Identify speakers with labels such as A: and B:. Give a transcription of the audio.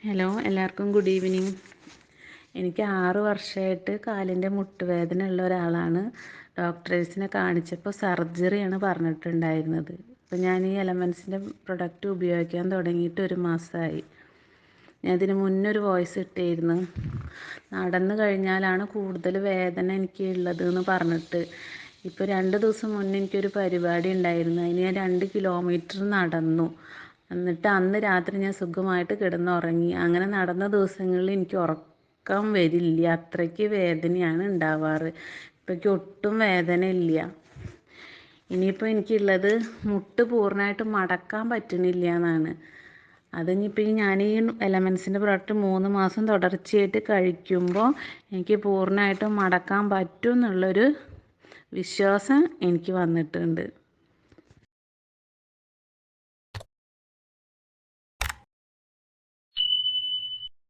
A: Hello, എല്ലാവർക്കും good evening. എനിക്ക് 6 വർഷമായിട്ട് കാലിൻ്റെ മുട്ടുവേദന ഉള്ള ഒരാളാണ്. ഡോക്ടേഴ്സിനെ കാണിച്ചപ്പോൾ സർജറിയാണ് പറഞ്ഞിട്ടുണ്ടായിരുന്നത്. ഇപ്പോൾ ഞാൻ ഈ എലമെൻസിൻ്റെ പ്രൊഡക്റ്റ് ഉപയോഗിക്കാൻ തുടങ്ങിയിട്ട് 1 മാസമായി. ഞാൻ ഇതിന് മുന്നൊരു വോയിസ് ഇട്ടിരുന്നു. നടന്നു കഴിഞ്ഞാലാണ് കൂടുതൽ വേദന എനിക്ക് ഉള്ളത് എന്ന് പറഞ്ഞിട്ട്. ഇപ്പോൾ 2 ദിവസം മുന്നേ എനിക്കൊരു പരിപാടി ഉണ്ടായിരുന്നു. അതിന് ഞാൻ 2 കിലോമീറ്റർ നടന്നു. എന്നിട്ട് അന്ന് രാത്രി ഞാൻ സുഖമായിട്ട് കിടന്നുറങ്ങി. അങ്ങനെ നടന്ന ദിവസങ്ങളിൽ എനിക്ക് ഉറക്കം വരില്ല, അത്രയ്ക്ക് വേദനയാണ് ഉണ്ടാവാറ്. ഇപ്പോൾ എനിക്ക് ഒട്ടും വേദന ഇല്ല. ഇനിയിപ്പോൾ എനിക്കുള്ളത് മുട്ട് പൂർണ്ണമായിട്ട് മടക്കാൻ പറ്റുന്നില്ല എന്നാണ്. അതിനിപ്പോൾ ഞാൻ ഈ എലമെൻസിൻ്റെ പ്രൊഡക്റ്റ് 3 മാസം തുടർച്ചയായിട്ട് കഴിക്കുമ്പോൾ എനിക്ക് പൂർണ്ണമായിട്ടും മടക്കാൻ പറ്റും എന്നുള്ളൊരു വിശ്വാസം എനിക്ക് വന്നിട്ടുണ്ട്.